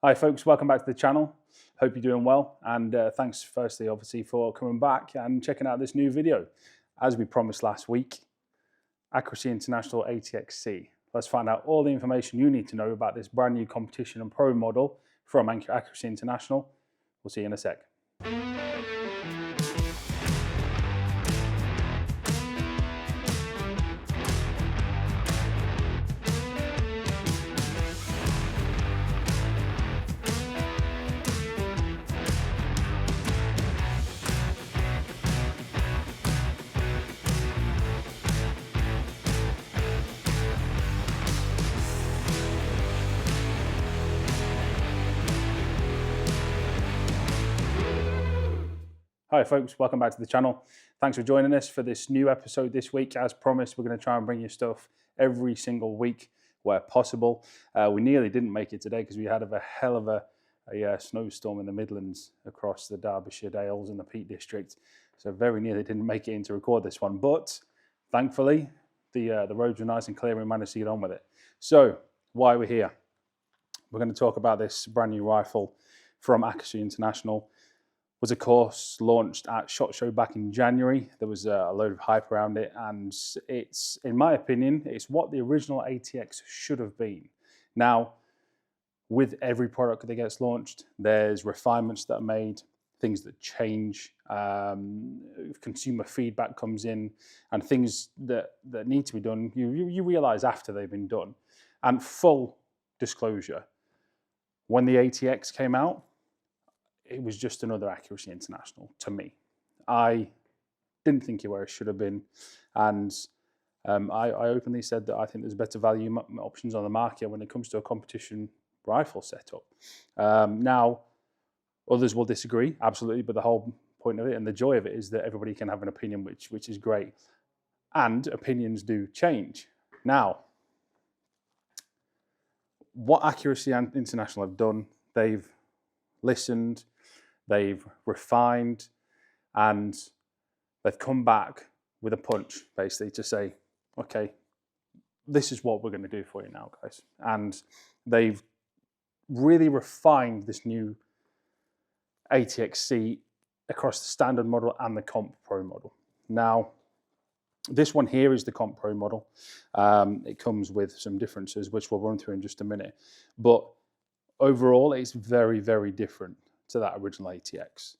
Hi folks, welcome back to the channel. Hope you're doing well, and thanks firstly obviously for coming back and checking out this new video. As we promised last week, Accuracy International ATXC. Let's find out all the information you need to know about this brand new Competiton and Pro model from Accuracy International. We'll see you in a sec. Hi folks, welcome back to the channel. Thanks for joining us for this new episode this week. As promised, we're going to try and bring you stuff every single week where possible. We nearly didn't make it today because we had a hell of a snowstorm in the Midlands across the Derbyshire Dales and the Peak District. So very nearly didn't make it in to record this one. But thankfully, the roads were nice and clear and we managed to get on with it. So why we're here? We're going to talk about this brand new rifle from Accuracy International. Was of course launched at SHOT Show back in January. There was a load of hype around it, and it's, in my opinion, it's what the original ATX should have been. Now, with every product that gets launched, there's refinements that are made, things that change, consumer feedback comes in, and things that need to be done, you realize after they've been done. And full disclosure, when the ATX came out, it was just another Accuracy International to me. I didn't think it where it should have been, and I openly said that I think there's better value options on the market when it comes to a competition rifle setup. Now, others will disagree, absolutely, but the whole point of it and the joy of it is that everybody can have an opinion, which is great, and opinions do change. Now, what Accuracy International have done, they've listened, they've refined, and they've come back with a punch, basically, to say, okay, this is what we're going to do for you now, guys. And they've really refined this new ATXC across the standard model and the Comp Pro model. Now, this one here is the Comp Pro model. It comes with some differences, which we'll run through in just a minute. But overall, it's very, very different to that original ATX.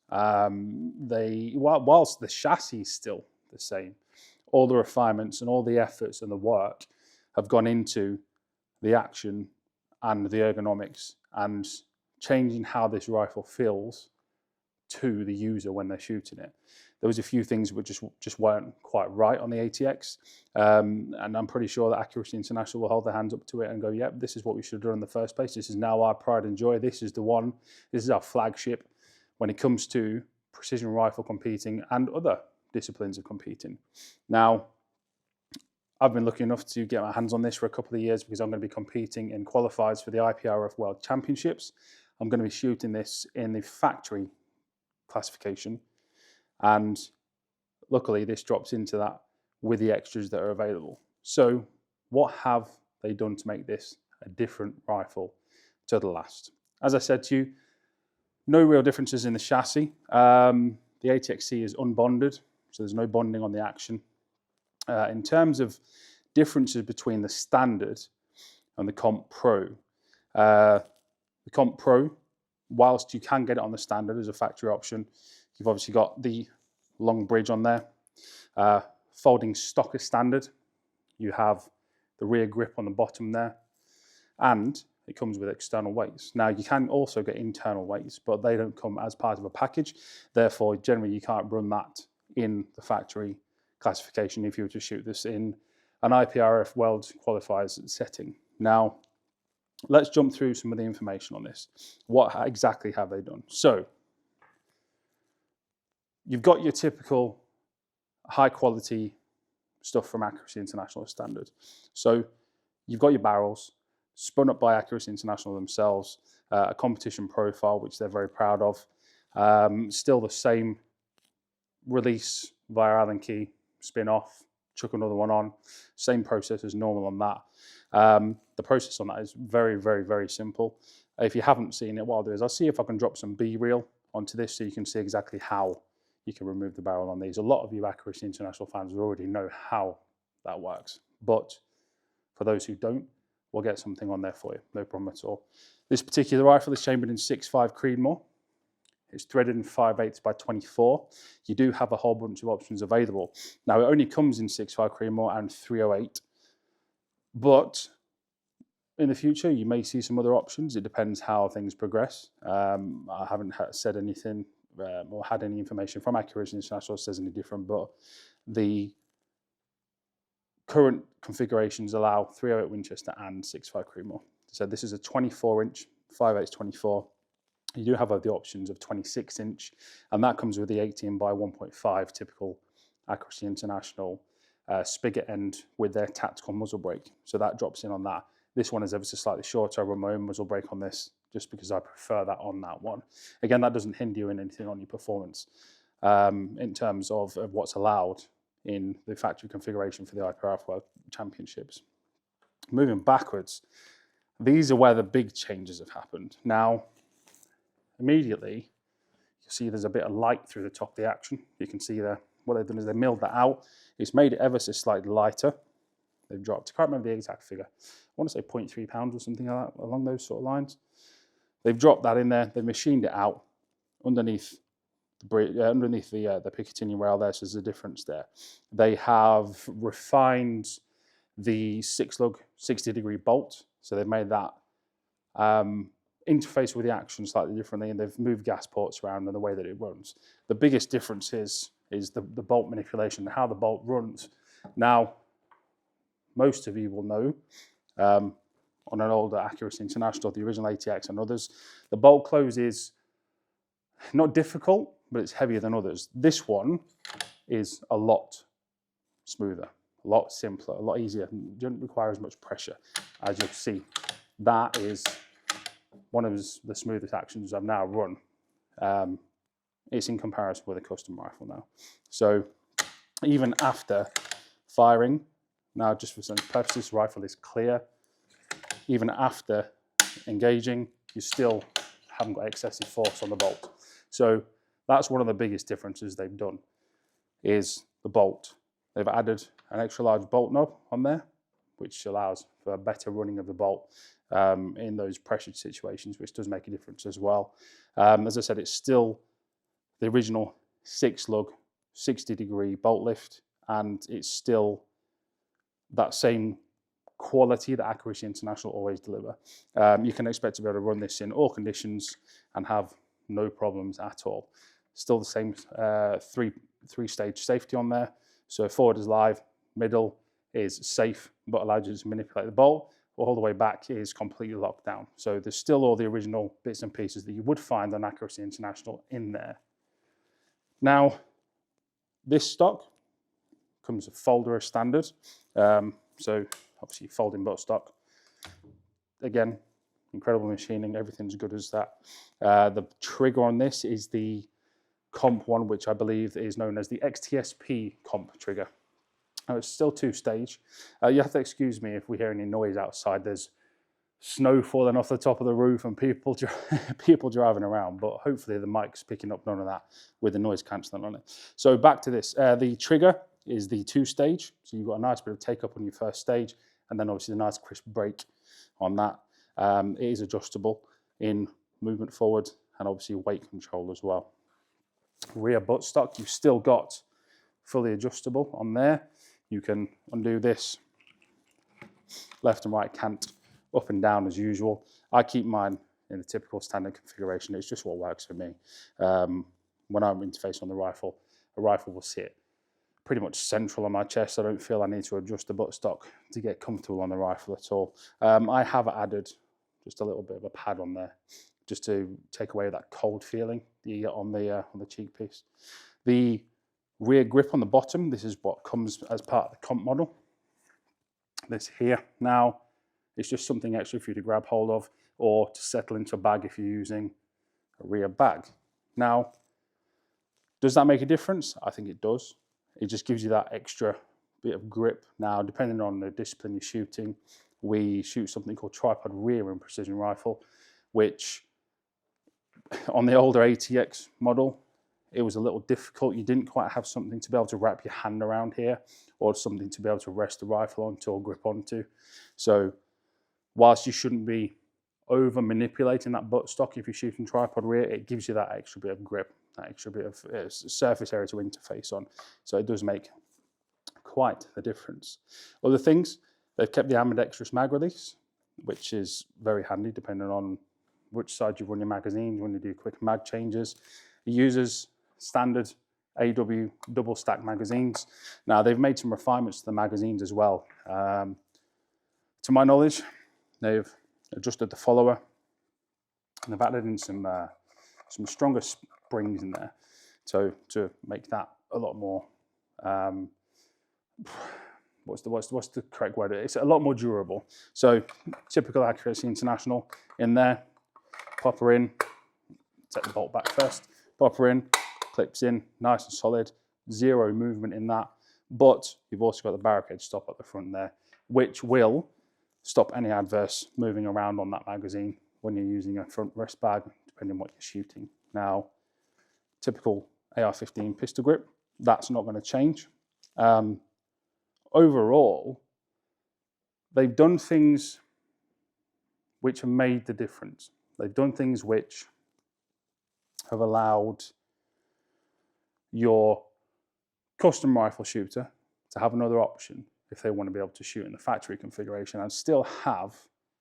Whilst the chassis is still the same, all the refinements and all the efforts and the work have gone into the action and the ergonomics and changing how this rifle feels to the user when they're shooting it. There was a few things which just weren't quite right on the ATX, and I'm pretty sure that Accuracy International will hold their hands up to it and go, yep, this is what we should have done in the first place. This is now our pride and joy. This is the one. This is our flagship when it comes to precision rifle competing and other disciplines of competing. Now, I've been lucky enough to get my hands on this for a couple of years because I'm going to be competing in qualifiers for the IPRF World Championships. I'm going to be shooting this in the factory classification, and luckily this drops into that with the extras that are available. So what have they done to make this a different rifle to the last? As I said to you, no real differences in the chassis. The ATXC is unbonded, so there's no bonding on the action. In terms of differences between the standard and the Comp Pro, whilst you can get it on the standard as a factory option, you've obviously got the long bridge on there, folding stock as standard. You have the rear grip on the bottom there, and it comes with external weights. Now, you can also get internal weights, but they don't come as part of a package. Therefore, generally, you can't run that in the factory classification if you were to shoot this in an IPRF World Qualifiers setting. Now, let's jump through some of the information on this. What exactly have they done? So, you've got your typical high quality stuff from Accuracy International standard. So, you've got your barrels, spun up by Accuracy International themselves, a competition profile, which they're very proud of. Still the same release via Allen key, spin off, chuck another one on. Same process as normal on that. The process on that is very, very, very simple. If you haven't seen it, what I'll do is I'll see if I can drop some B-reel onto this so you can see exactly how you can remove the barrel on these. A lot of you Accuracy International fans already know how that works, but for those who don't, we'll get something on there for you, no problem at all. This particular rifle is chambered in 6.5 Creedmoor. It's threaded in 5/8 by 24. You do have a whole bunch of options available. Now, it only comes in 6.5 Creedmoor and 308, but in the future, you may see some other options. It depends how things progress. I haven't said anything or had any information from Accuracy International that says any different, but the current configurations allow 308 Winchester and 6.5 Creedmoor. So this is a 24-inch, 5/8 24. You do have the options of 26-inch, and that comes with the 18 by 1.5 typical Accuracy International spigot end with their tactical muzzle brake. So that drops in on that. This one is ever so slightly shorter. I run my own muzzle brake on this just because I prefer that on that one. Again, that doesn't hinder you in anything on your performance in terms of what's allowed in the factory configuration for the IPRF World Championships. Moving backwards, these are where the big changes have happened. Now, immediately, you see there's a bit of light through the top of the action. You can see there, what they've done is they milled that out. It's made it ever so slightly lighter. They've dropped, I can't remember the exact figure. I want to say 0.3 pounds or something like that, along those sort of lines. They've dropped that in there. They've machined it out underneath the Picatinny rail there, so there's a difference there. They have refined the 6-lug 60-degree bolt, so they've made that interface with the action slightly differently, and they've moved gas ports around and the way that it runs. The biggest difference is the bolt manipulation, how the bolt runs. Now, most of you will know on an older Accuracy International, the original ATX and others, the bolt close is not difficult, but it's heavier than others. This one is a lot smoother, a lot simpler, a lot easier. It doesn't require as much pressure. As you'll see, that is one of the smoothest actions I've now run. It's in comparison with a custom rifle now. So even after firing, now just for some purposes, this rifle is clear. Even after engaging, you still haven't got excessive force on the bolt. So that's one of the biggest differences they've done, is the bolt. They've added an extra large bolt knob on there, which allows for a better running of the bolt in those pressured situations, which does make a difference as well. As I said, it's still the original 6-lug 60-degree bolt lift, and it's still that same quality that Accuracy International always deliver. You can expect to be able to run this in all conditions and have no problems at all. Still the same three-stage safety on there. So forward is live, middle is safe, but allows you to manipulate the bolt. All the way back is completely locked down. So there's still all the original bits and pieces that you would find on Accuracy International in there. Now, this stock comes a folder as standard. So obviously folding butt stock. Again, incredible machining, everything's good as that. The trigger on this is the comp one, which I believe is known as the XTSP comp trigger. Now it's still 2-stage. You have to excuse me if we hear any noise outside. There's snow falling off the top of the roof and people driving around, but hopefully the mic's picking up none of that with the noise cancelling on it. So back to this, the trigger is the 2-stage. So you've got a nice bit of take up on your first stage, and then obviously the nice crisp brake on that. It is adjustable in movement forward and obviously weight control as well. Rear buttstock, you've still got fully adjustable on there. You can undo this left and right cant, up and down as usual. I keep mine in the typical standard configuration. It's just what works for me. When I'm interfacing on the rifle, a rifle will sit pretty much central on my chest. I don't feel I need to adjust the buttstock to get comfortable on the rifle at all. I have added just a little bit of a pad on there just to take away that cold feeling that you get on the cheek piece. The rear grip on the bottom, this is what comes as part of the comp model. This here. Now, it's just something extra for you to grab hold of or to settle into a bag if you're using a rear bag. Now, does that make a difference? I think it does. It just gives you that extra bit of grip. Now, depending on the discipline you're shooting, we shoot something called tripod rear in precision rifle, which on the older ATX model, it was a little difficult. You didn't quite have something to be able to wrap your hand around here, or something to be able to rest the rifle onto or grip onto. So whilst you shouldn't be over manipulating that buttstock if you're shooting tripod rear, it gives you that extra bit of grip, that extra bit of surface area to interface on. So it does make quite the difference. Other things, they've kept the ambidextrous mag release, which is very handy depending on which side you run your magazine when you do quick mag changes. It uses standard AW double stack magazines. Now they've made some refinements to the magazines as well. To my knowledge, they've adjusted the follower and they've added in some stronger springs in there to make that a lot more what's the correct word? It's a lot more durable. So typical Accuracy International in there. Pop her in, take the bolt back first, pop her in, clips in, nice and solid, zero movement in that. But you've also got the barricade stop at the front there, which will stop any adverse moving around on that magazine when you're using a front rest bag, depending on what you're shooting. Now, typical AR-15 pistol grip, that's not going to change. Overall, they've done things which have made the difference. They've done things which have allowed your custom rifle shooter to have another option if they want to be able to shoot in the factory configuration and still have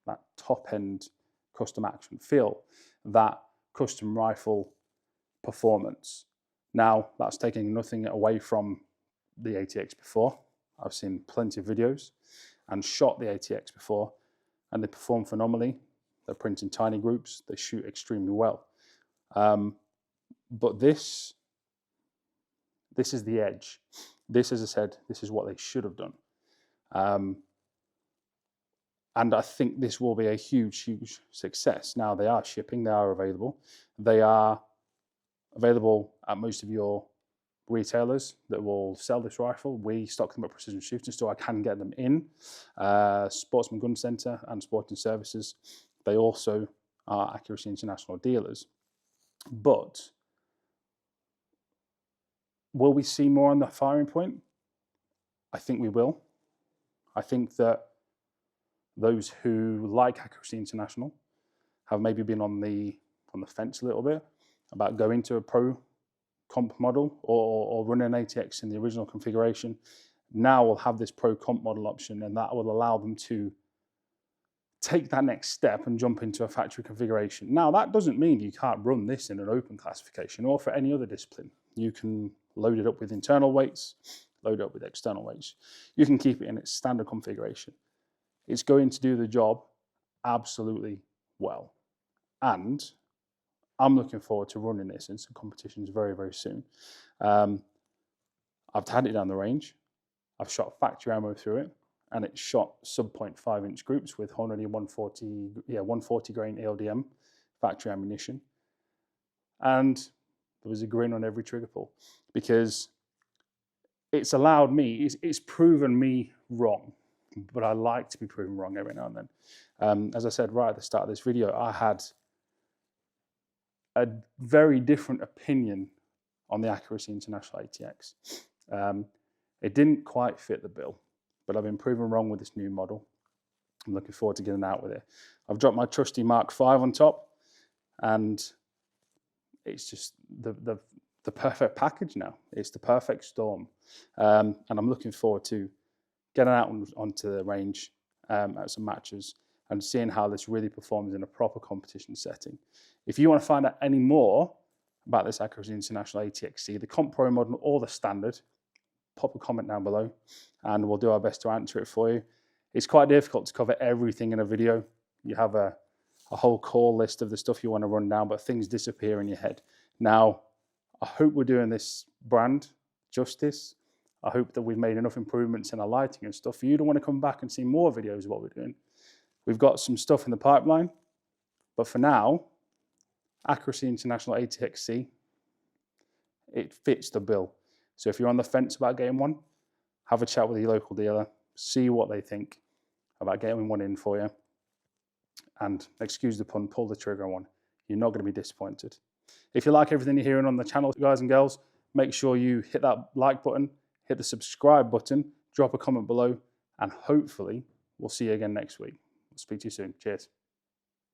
that top-end custom action feel, that custom rifle performance. Now, that's taking nothing away from the ATX before. I've seen plenty of videos and shot the ATX before, and they perform phenomenally. They're printing tiny groups. They shoot extremely well. But this is the edge. This, as I said, this is what they should have done. And I think this will be a huge, huge success. Now, they are shipping. They are available. They are available at most of your retailers that will sell this rifle. We stock them at Precision Shooting Store. I can get them in Sportsman Gun Centre and Sporting Services. They also are Accuracy International dealers. But will we see more on the firing point? I think we will. I think that those who like Accuracy International have maybe been on the fence a little bit about going to a pro comp model or running an ATX in the original configuration. Now we'll have this pro comp model option, and that will allow them to take that next step and jump into a factory configuration. Now, that doesn't mean you can't run this in an open classification or for any other discipline. You can load it up with internal weights, load it up with external weights. You can keep it in its standard configuration. It's going to do the job absolutely well. And I'm looking forward to running this in some competitions very, very soon. I've had it down the range. I've shot factory ammo through it, and it shot sub 0.5 inch groups with only 140 grain ALDM factory ammunition. And there was a grin on every trigger pull because it's allowed me, it's proven me wrong, but I like to be proven wrong every now and then. As I said right at the start of this video, I had a very different opinion on the Accuracy International ATX. It didn't quite fit the bill, but I've been proven wrong with this new model. I'm looking forward to getting out with it. I've dropped my trusty Mark V on top, and it's just the perfect package now. It's the perfect storm. And I'm looking forward to getting out onto the range at some matches and seeing how this really performs in a proper competition setting. If you want to find out any more about this Accuracy International ATXC, the Comp Pro model or the standard, pop a comment down below and we'll do our best to answer it for you. It's quite difficult to cover everything in a video. You have a whole call list of the stuff you want to run down, but things disappear in your head. Now, I hope we're doing this brand justice. I hope that we've made enough improvements in our lighting and stuff for you to want to come back and see more videos of what we're doing. We've got some stuff in the pipeline, but for now, Accuracy International ATXC, it fits the bill. So if you're on the fence about getting one, have a chat with your local dealer, see what they think about getting one in for you. and, excuse the pun, pull the trigger on one. You're not going to be disappointed. If you like everything you're hearing on the channel, guys and girls, make sure you hit that like button, hit the subscribe button, drop a comment below, and hopefully we'll see you again next week. I'll speak to you soon. Cheers.